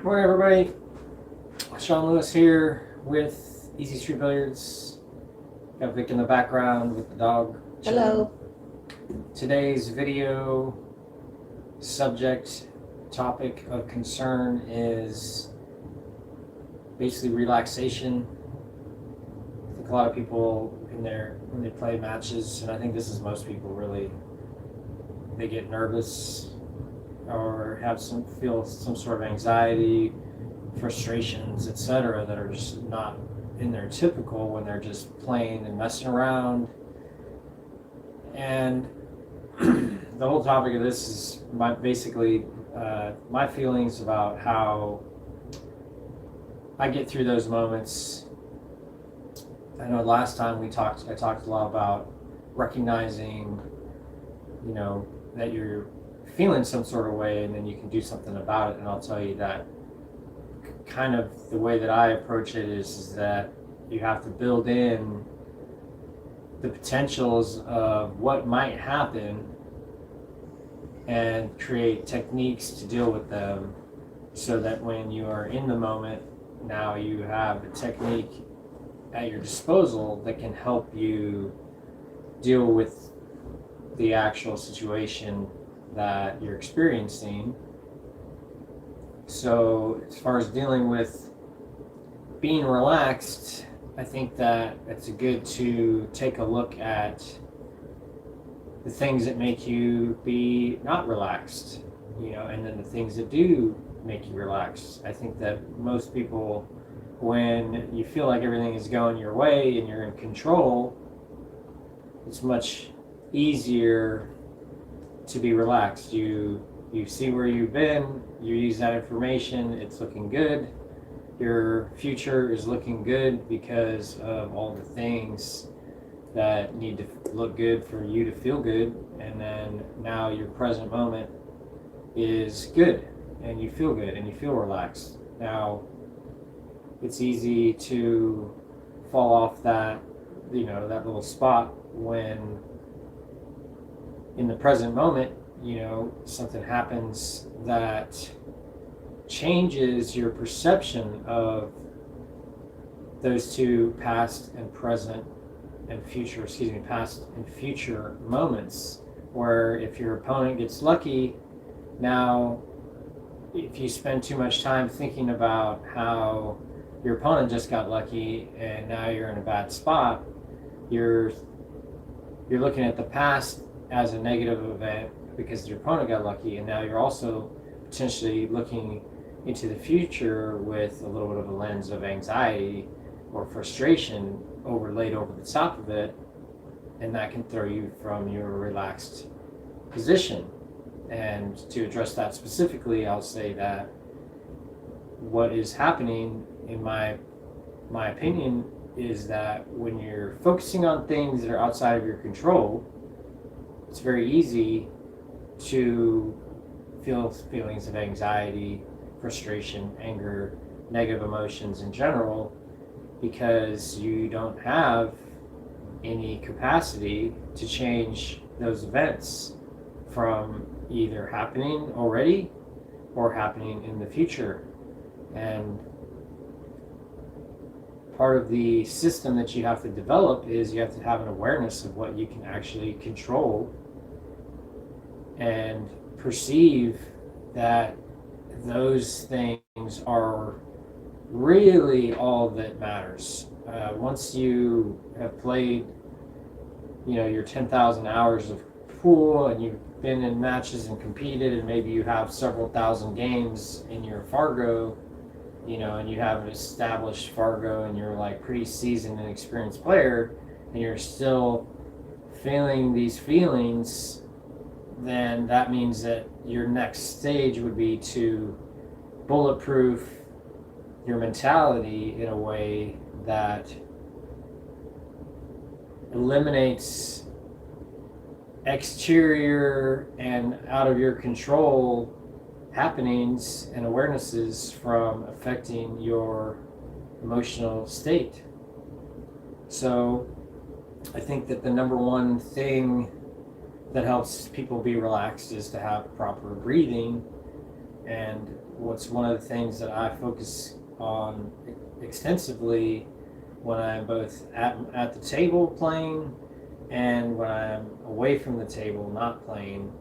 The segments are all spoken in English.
Morning, everybody. Sean Lewis here with Easy Street Billiards. Got Vic in the background with the dog. Hello. Today's video topic of concern is basically relaxation. I think a lot of people when they play matches, and I think this is most people really, they get nervous or feel some sort of anxiety, frustrations, etc., that are just not in their typical when they're just playing and messing around. And the whole topic of this is my feelings about how I get through those moments. I know last time I talked a lot about recognizing, that you're feeling some sort of way and then you can do something about it. And I'll tell you that kind of the way that I approach it is that you have to build in the potentials of what might happen and create techniques to deal with them, so that when you are in the moment, now you have a technique at your disposal that can help you deal with the actual situation that you're experiencing. So as far as dealing with being relaxed, I think that it's good to take a look at the things that make you be not relaxed, and then the things that do make you relaxed. I think that most people, when you feel like everything is going your way and you're in control, it's much easier to be relaxed. You see where you've been, you use that information, it's looking good. Your future is looking good because of all the things that need to look good for you to feel good. And then now your present moment is good and you feel good and you feel relaxed. Now it's easy to fall off that little spot when in the present moment, something happens that changes your perception of those two past and future moments, where if your opponent gets lucky, now if you spend too much time thinking about how your opponent just got lucky and now you're in a bad spot, you're looking at the past as a negative event because your opponent got lucky, and now you're also potentially looking into the future with a little bit of a lens of anxiety or frustration overlaid over the top of it, and that can throw you from your relaxed position. And to address that specifically, I'll say that what is happening, in my opinion, is that when you're focusing on things that are outside of your control, it's very easy to feel feelings of anxiety, frustration, anger, negative emotions in general, because you don't have any capacity to change those events from either happening already or happening in the future. And part of the system that you have to develop is you have to have an awareness of what you can actually control and perceive that those things are really all that matters. Once you have played, your 10,000 hours of pool, and you've been in matches and competed, and maybe you have several thousand games in your Fargo, and you have an established Fargo, and you're like pretty seasoned and experienced player, and you're still feeling these feelings, then that means that your next stage would be to bulletproof your mentality in a way that eliminates exterior and out of your control happenings and awarenesses from affecting your emotional state. So I think that the number one thing that helps people be relaxed is to have proper breathing. And what's one of the things that I focus on extensively when I'm both at the table playing and when I'm away from the table not playing,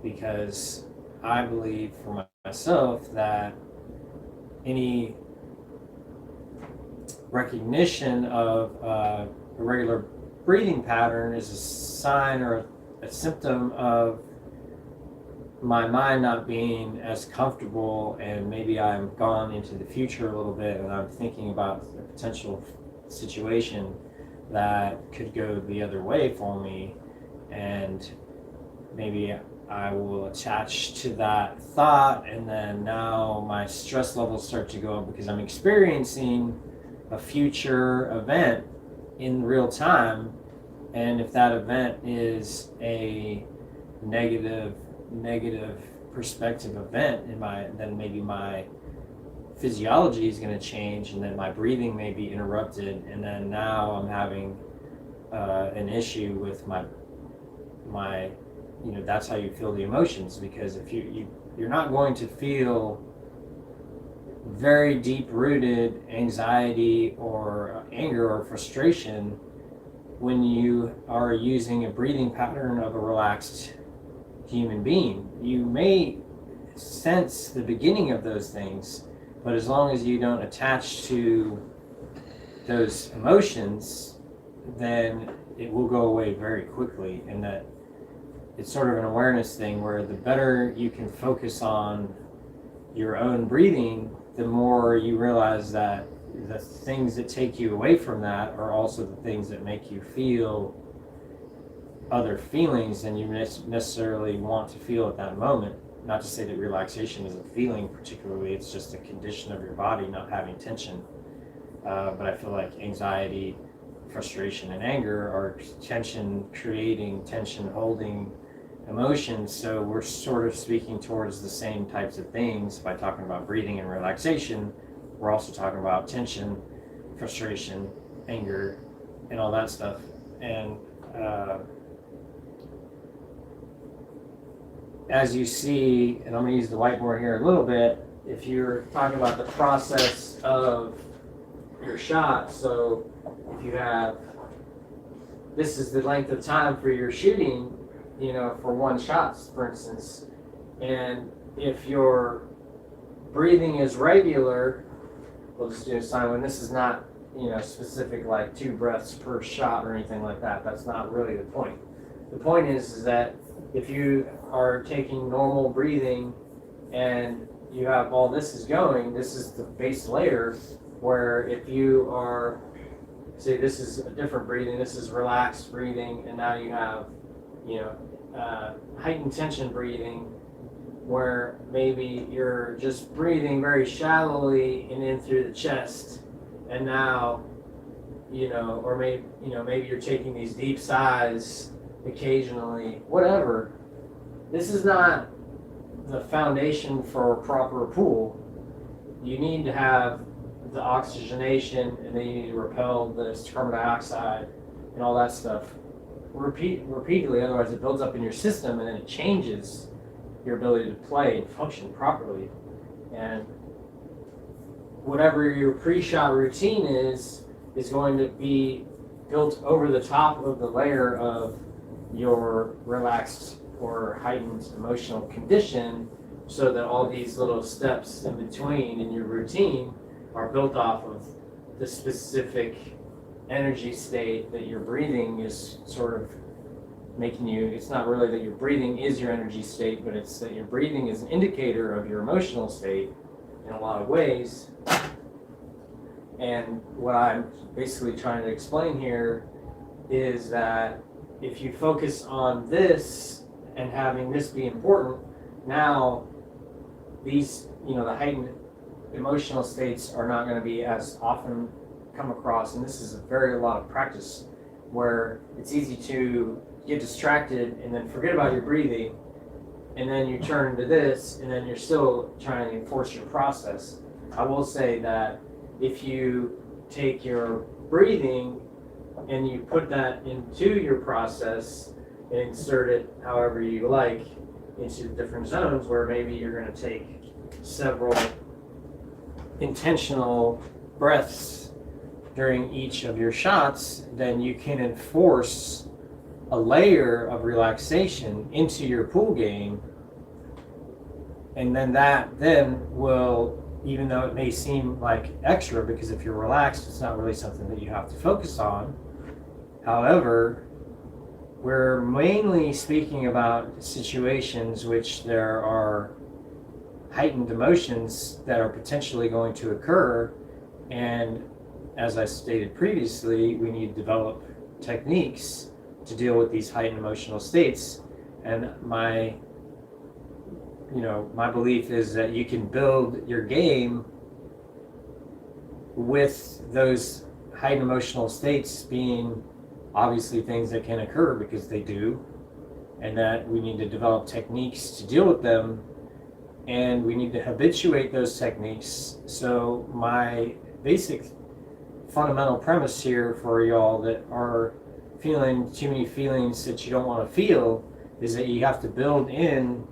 because I believe for myself that any recognition of a regular breathing pattern is a sign or a symptom of my mind not being as comfortable, and maybe I'm gone into the future a little bit and I'm thinking about a potential situation that could go the other way for me, and maybe I will attach to that thought, and then now my stress levels start to go up because I'm experiencing a future event in real time. And if that event is a negative perspective event then maybe my physiology is going to change, and then my breathing may be interrupted, and then now I'm having an issue with my that's how you feel the emotions, because if you're not going to feel very deep rooted anxiety or anger or frustration when you are using a breathing pattern of a relaxed human being. You may sense the beginning of those things, but as long as you don't attach to those emotions, then it will go away very quickly. And that it's sort of an awareness thing where the better you can focus on your own breathing, the more you realize that the things that take you away from that are also the things that make you feel other feelings than you necessarily want to feel at that moment. Not to say that relaxation is a feeling particularly, it's just a condition of your body not having tension. But I feel like anxiety, frustration, and anger are tension creating, tension holding emotions. So we're sort of speaking towards the same types of things by talking about breathing and relaxation. We're also talking about tension, frustration, anger, and all that stuff. And as you see, and I'm going to use the whiteboard here a little bit, if you're talking about the process of your shot, so if you have, this is the length of time for your shooting, for one shot, for instance, and if your breathing is regular, we'll just do a sign when this is not, specific like 2 breaths per shot or anything like that. That's not really the point. The point is that if you are taking normal breathing and you have all this is going, this is the base layer, where if you are, say this is a different breathing, this is relaxed breathing, and now you have, heightened tension breathing, where maybe you're just breathing very shallowly and in through the chest, and now, or maybe you're taking these deep sighs occasionally, whatever. This is not the foundation for a proper pool. You need to have the oxygenation, and then you need to repel the carbon dioxide and all that stuff repeatedly, otherwise it builds up in your system and then it changes your ability to play and function properly. And whatever your pre-shot routine is going to be built over the top of the layer of your relaxed or heightened emotional condition, so that all these little steps in between in your routine are built off of the specific energy state that your breathing is sort of making you. It's not really that your breathing is your energy state, but it's that your breathing is an indicator of your emotional state in a lot of ways. And what I'm basically trying to explain here is that if you focus on this and having this be important, now these, the heightened emotional states are not going to be as often come across. And this is a lot of practice, where it's easy to get distracted and then forget about your breathing, and then you turn to this, and then you're still trying to enforce your process. I will say that if you take your breathing and you put that into your process and insert it however you like into different zones, where maybe you're going to take several intentional breaths during each of your shots, then you can enforce a layer of relaxation into your pool game. And then that then will, even though it may seem like extra, because if you're relaxed, it's not really something that you have to focus on. However, we're mainly speaking about situations which there are heightened emotions that are potentially going to occur. And as I stated previously, we need to develop techniques to deal with these heightened emotional states. And my belief is that you can build your game with those heightened emotional states being obviously things that can occur, because they do, and that we need to develop techniques to deal with them, and we need to habituate those techniques. So my basic fundamental premise here for y'all that are feeling too many feelings that you don't want to feel is that you have to build in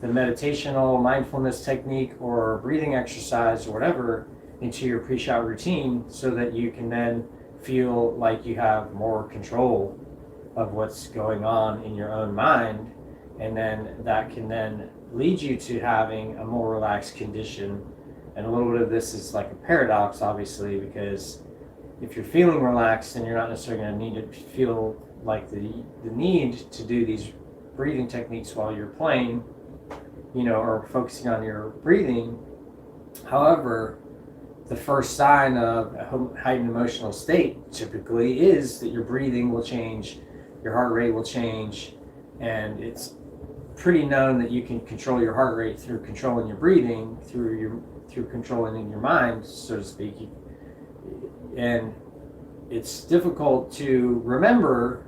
the meditational mindfulness technique or breathing exercise or whatever into your pre-shot routine, so that you can then feel like you have more control of what's going on in your own mind, and then that can then lead you to having a more relaxed condition. And a little bit of this is like a paradox, obviously, because if you're feeling relaxed, then you're not necessarily going to need to feel like the need to do these breathing techniques while you're playing, or focusing on your breathing. However, the first sign of a heightened emotional state typically is that your breathing will change, your heart rate will change, and it's pretty known that you can control your heart rate through controlling your breathing, through controlling in your mind, so to speak. And it's difficult to remember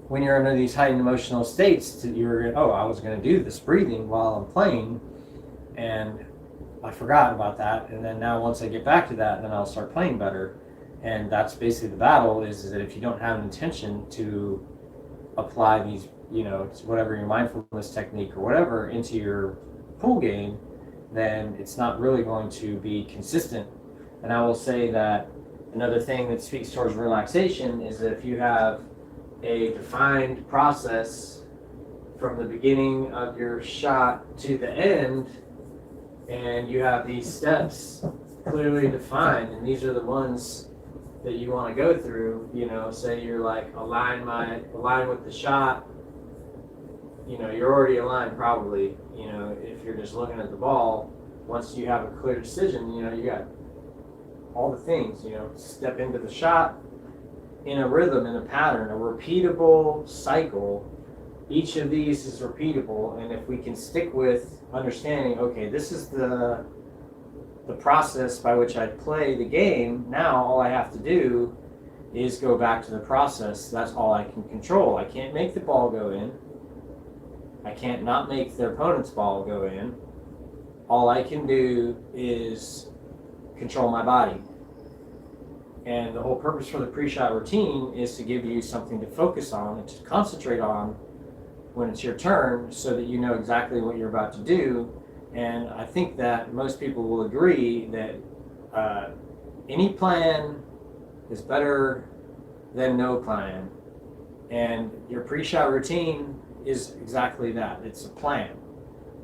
when you're under these heightened emotional states that I was going to do this breathing while I'm playing, and I forgot about that. And then now once I get back to that, then I'll start playing better. And that's basically the battle, is that if you don't have an intention to apply these, whatever your mindfulness technique or whatever into your pool game, then it's not really going to be consistent. And I will say that another thing that speaks towards relaxation is that if you have a defined process from the beginning of your shot to the end, and you have these steps clearly defined, and these are the ones that you want to go through, say you're like align with the shot, you're already aligned probably, if you're just looking at the ball. Once you have a clear decision, you got all the things, step into the shot in a rhythm, in a pattern, a repeatable cycle. Each of these is repeatable, and if we can stick with understanding, okay, this is the process by which I play the game, now all I have to do is go back to the process. That's all I can control. I can't make the ball go in. I can't not make their opponent's ball go in. All I can do is control my body. And the whole purpose for the pre-shot routine is to give you something to focus on and to concentrate on when it's your turn, so that you know exactly what you're about to do. And I think that most people will agree that any plan is better than no plan. And your pre-shot routine is exactly that. It's a plan.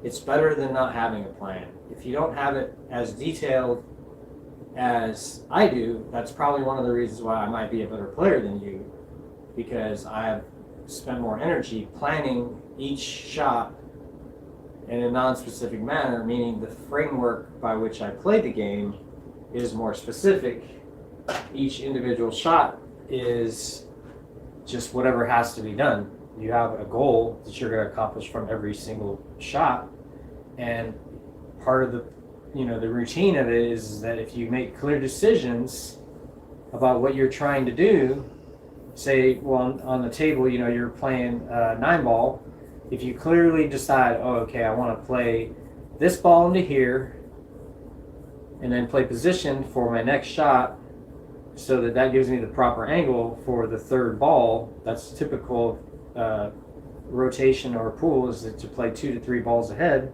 It's better than not having a plan. If you don't have it as detailed as I do, that's probably one of the reasons why I might be a better player than you, because I have spent more energy planning each shot in a non-specific manner, meaning the framework by which I play the game is more specific. Each individual shot is just whatever has to be done. You have a goal that you're going to accomplish from every single shot, and part of the routine of it is that if you make clear decisions about what you're trying to do, say, well, on the table, you're playing 9-ball. If you clearly decide, I want to play this ball into here, and then play position for my next shot, so that gives me the proper angle for the third ball. That's typical rotation or pool, is to play 2 to 3 balls ahead.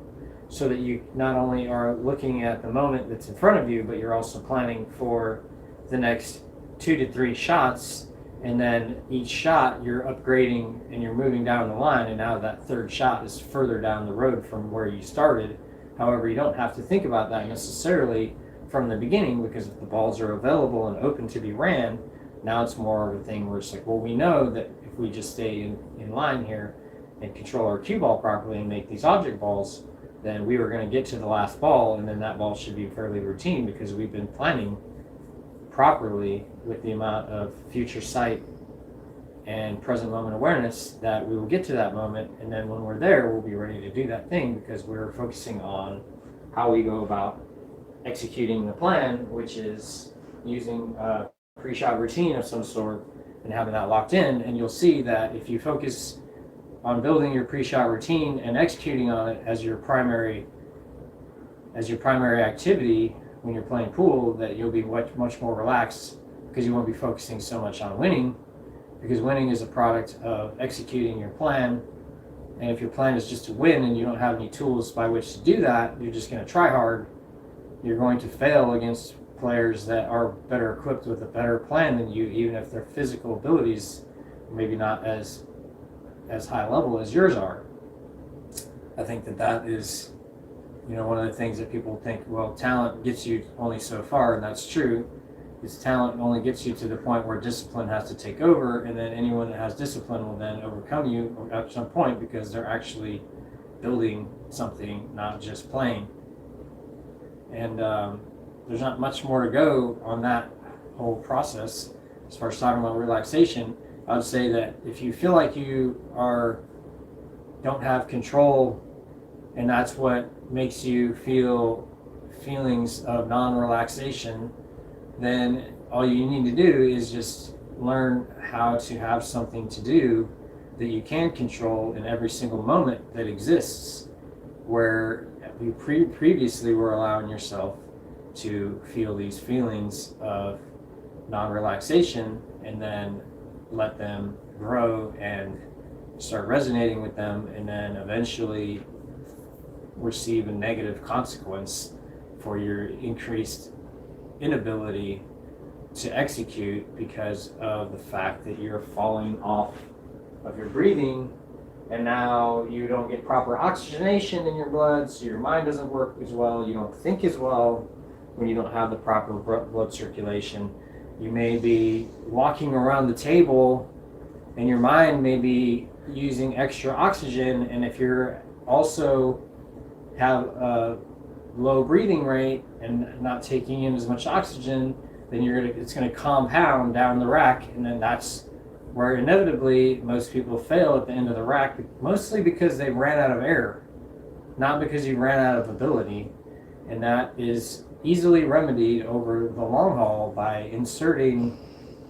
so that you not only are looking at the moment that's in front of you, but you're also planning for the next 2 to 3 shots. And then each shot you're upgrading and you're moving down the line, and now that third shot is further down the road from where you started. However, you don't have to think about that necessarily from the beginning, because if the balls are available and open to be ran, now it's more of a thing where it's like, well, we know that if we just stay in line here and control our cue ball properly and make these object balls, then we were going to get to the last ball, and then that ball should be fairly routine because we've been planning properly with the amount of future sight and present moment awareness that we will get to that moment. And then when we're there, we'll be ready to do that thing because we're focusing on how we go about executing the plan, which is using a pre-shot routine of some sort and having that locked in. And you'll see that if you focus on building your pre-shot routine and executing on it as your primary activity when you're playing pool, that you'll be much more relaxed because you won't be focusing so much on winning, because winning is a product of executing your plan. And if your plan is just to win and you don't have any tools by which to do that, you're just going to try hard. You're going to fail against players that are better equipped with a better plan than you, even if their physical abilities are maybe not as high level as yours are. I think that is, one of the things that people think, well, talent gets you only so far, and that's true. Is talent only gets you to the point where discipline has to take over, and then anyone that has discipline will then overcome you at some point because they're actually building something, not just playing. And there's not much more to go on that whole process. As far as talking about relaxation, I would say that if you feel like you don't have control, and that's what makes you feel feelings of non-relaxation, then all you need to do is just learn how to have something to do that you can control in every single moment that exists, where you previously were allowing yourself to feel these feelings of non-relaxation and then let them grow and start resonating with them, and then eventually receive a negative consequence for your increased inability to execute because of the fact that you're falling off of your breathing, and now you don't get proper oxygenation in your blood, so your mind doesn't work as well, you don't think as well when you don't have the proper blood circulation. You may be walking around the table and your mind may be using extra oxygen, and if you're also have a low breathing rate and not taking in as much oxygen, then it's going to compound down the rack, and then that's where inevitably most people fail at the end of the rack, mostly because they ran out of air, not because you ran out of ability. And that is easily remedied over the long haul by inserting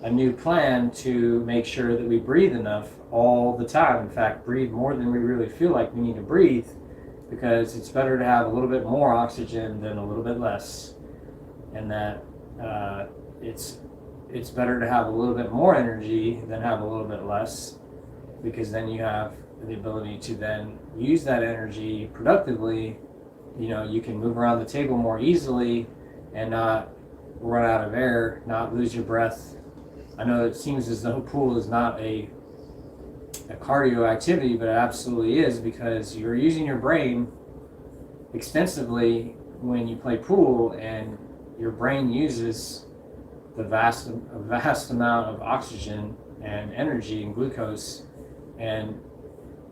a new plan to make sure that we breathe enough all the time. In fact, breathe more than we really feel like we need to breathe, because it's better to have a little bit more oxygen than a little bit less, and that it's better to have a little bit more energy than have a little bit less, because then you have the ability to then use that energy productively. You can move around the table more easily and not run out of air, not lose your breath. I know it seems as though pool is not a cardio activity, but it absolutely is, because you're using your brain extensively when you play pool, and your brain uses a vast amount of oxygen and energy and glucose, and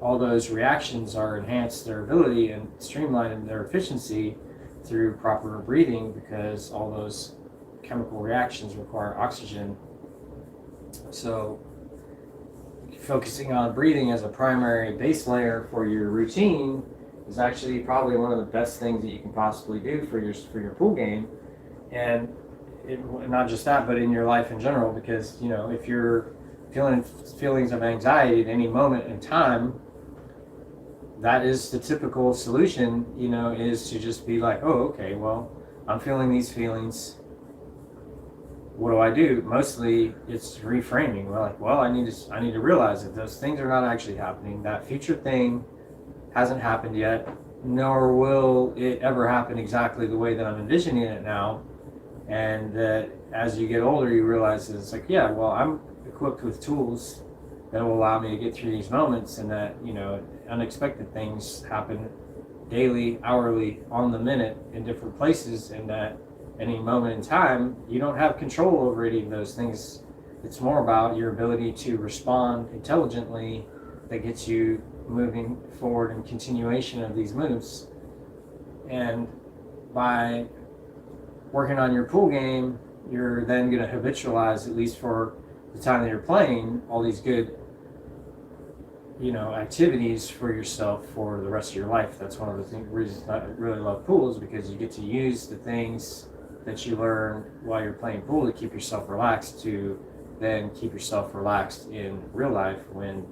all those reactions are enhanced their ability and streamline their efficiency through proper breathing, because all those chemical reactions require oxygen. So focusing on breathing as a primary base layer for your routine is actually probably one of the best things that you can possibly do for your pool game, and not just that, but in your life in general. Because if you're feeling feelings of anxiety at any moment in time, that is the typical solution. Is to just be like, oh, okay, well, I'm feeling these feelings. What do I do? Mostly it's reframing. We're like, well, I need to realize that those things are not actually happening. That future thing hasn't happened yet. nor will it ever happen exactly the way that I'm envisioning it now. And that as you get older, you realize that it's like, yeah, well, I'm equipped with tools that will allow me to get through these moments, and that, you know, unexpected things happen daily, hourly, on the minute in different places, and that any moment in time, you don't have control over any of those things. It's more about your ability to respond intelligently that gets you moving forward in continuation of these moves. And by working on your pool game, you're then going to habitualize, at least for the time that you're playing, all these good, you know, activities for yourself for the rest of your life. That's one of the reasons I really love pools, because you get to use the things that you learn while you're playing pool to keep yourself relaxed, to then keep yourself relaxed in real life when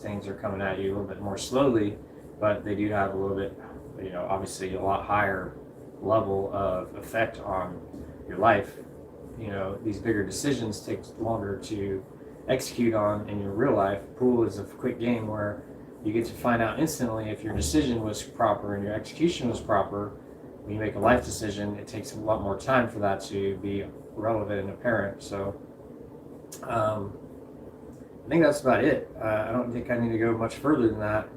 things are coming at you a little bit more slowly, but they do have a little bit, you know, obviously a lot higher level of effect on your life. You know, these bigger decisions take longer to execute on in your real life. Pool is a quick game where you get to find out instantly if your decision was proper and your execution was proper. When you make a life decision, it takes a lot more time for that to be relevant and apparent. So I think that's about it. I don't think I need to go much further than that.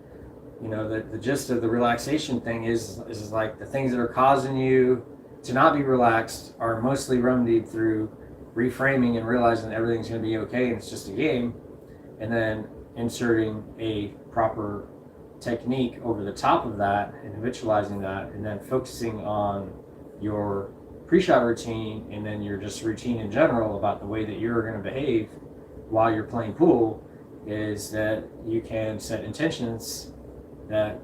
You know, the gist of the relaxation thing is like the things that are causing you to not be relaxed are mostly remedied through reframing and realizing that everything's going to be okay and it's just a game, and then inserting a proper technique over the top of that and habitualizing that, and then focusing on your pre-shot routine and then your just routine in general about the way that you're going to behave while you're playing pool. Is that you can set intentions that,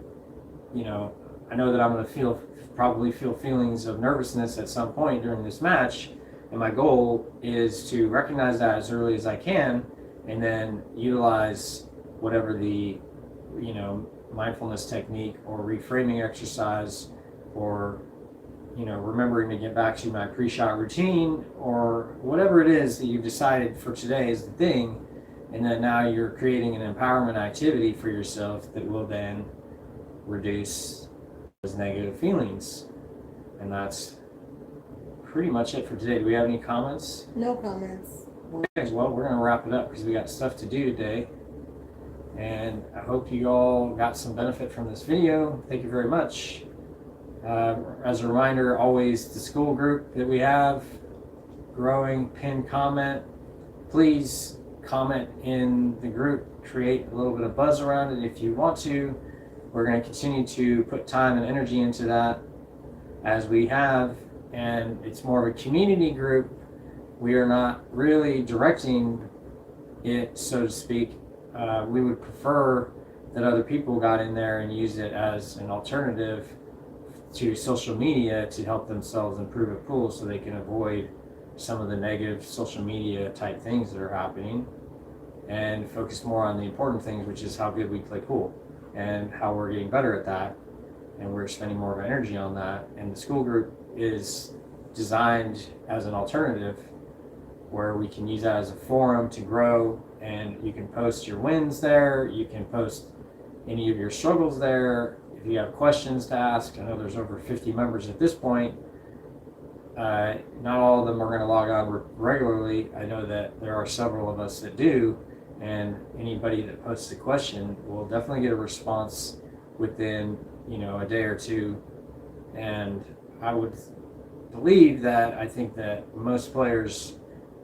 you know, I know that I'm going to probably feel feelings of nervousness at some point during this match, and my goal is to recognize that as early as I can, and then utilize whatever the, you know, mindfulness technique or reframing exercise, or, you know, remembering to get back to my pre-shot routine, or whatever it is that you've decided for today is the thing. And then now you're creating an empowerment activity for yourself that will then reduce those negative feelings. And that's pretty much it for today. Do we have any comments? No comments. Okay, well, we're going to wrap it up because we got stuff to do today. And I hope you all got some benefit from this video. Thank you very much. As a reminder, always the school group that we have, growing, pin comment. Please comment in the group, create a little bit of buzz around it if you want to. We're going to continue to put time and energy into that as we have, and it's more of a community group. We are not really directing it, so to speak. We would prefer that other people got in there and used it as an alternative to social media to help themselves improve at pool, so they can avoid some of the negative social media type things that are happening and focus more on the important things, which is how good we play pool and how we're getting better at that, and we're spending more of our energy on that. And the school group is designed as an alternative where we can use that as a forum to grow, and you can post your wins there, you can post any of your struggles there. If you have questions to ask, I know there's over 50 members at this point. Not all of them are going to log on regularly. I know that there are several of us that do, and anybody that posts a question will definitely get a response within, you know, a day or two. And I would believe that I think that most players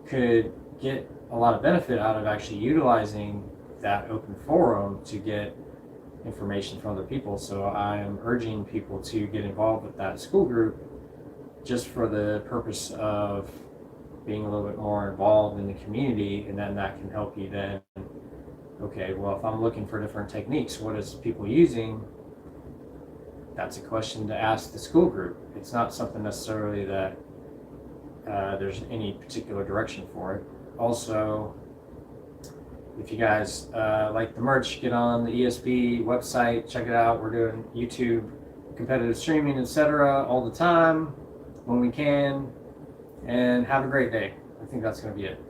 could get a lot of benefit out of actually utilizing that open forum to get information from other people. So I am urging people to get involved with that school group, just for the purpose of being a little bit more involved in the community, and then that can help you then, okay, well, if I'm looking for different techniques, what is people using? That's a question to ask the school group. It's not something necessarily that there's any particular direction for it. Also, if you guys like the merch, get on the ESP website, check it out. We're doing YouTube competitive streaming, etc. all the time when we can. And have a great day. I think that's going to be it.